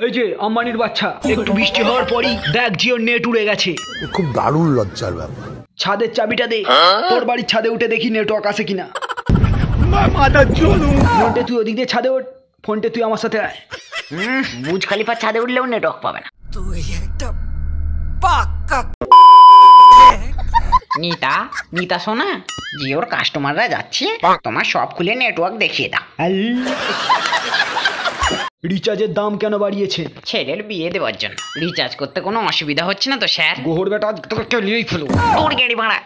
এই যে আম্বানির বাচ্চা, একটু বৃষ্টি হওয়ার পরই দেখ জিওর নেট উড়ে গেছে। খুব দারুণ লজ্জার ব্যাপার। ছাদের চাবিটা দে, তোর বাড়ির ছাদে উঠে দেখি নেটওয়ার্ক আছে কিনা। ফোনটে তুই ওদিক দিয়ে ছাদে ওঠ, ফোনটে তুই আমার সাথে আয়। বুর্জ খলিফার ছাদে উঠলেও নেটওয়ার্ক পাবে না। তুই একটা পাক্কা নিতা শোনা, জিওর কাস্টমাররা যাচ্ছে, তোমার সব খুলে নেটওয়ার্ক দেখিয়ে দাও। রিচার্জের দাম কেন বাড়িয়েছে? ছেলের বিয়ে দেওয়ার জন্য। রিচার্জ করতে কোনো অসুবিধা হচ্ছে না তো স্যার? গোহর বেটা তোকে চলিয়েই ফেলো। তোর গাড়ি ভাড়া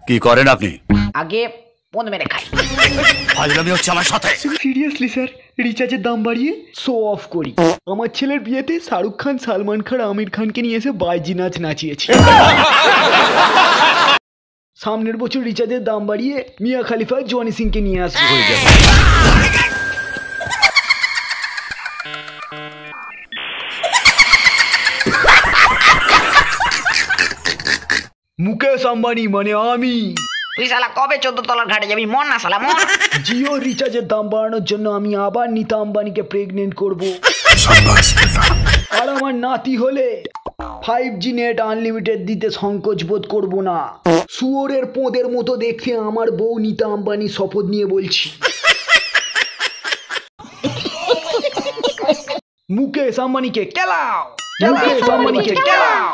কি করেন আপনি? আগে পদ মেরে খাই। ফাজলামি হচ্ছে আমার সাথে। সিরিয়াসলি স্যার, রিচার্জের দাম বাড়িয়ে শো অফ করি। আমার ছেলের বিয়েতে শাহরুখ খান, সালমান খান, আমির খানকে নিয়ে এসে বাইজি নাচ নাচিয়েছি। সামনের বছর রিচার্জের দাম বাড়িয়ে মিয়া খালিফা, জনি সিংকে নিয়ে আসবো। হয়ে যাবে। মুকেশ আম্বানি মানে আমি। তুই শালা কবে 14 তলার ঘাটে যাবি? মন না শালা মন। জিও রিচার্জের দাম বাড়ানোর জন্য আমি আবার নিতা আম্বানিকে প্রেগনেন্ট করব। আর আমার নাতি হলে 5G নেট আনলিমিটেড দিতে সংকোচ বোধ করব না। শুয়োরের পোঁদের মতো দেখতে আমার বউ নিতা আম্বানি শপথ নিয়ে বলছি। মুকেশ আম্বানিকে কেলাও, মুকেশ আম্বানিকে কেলাও।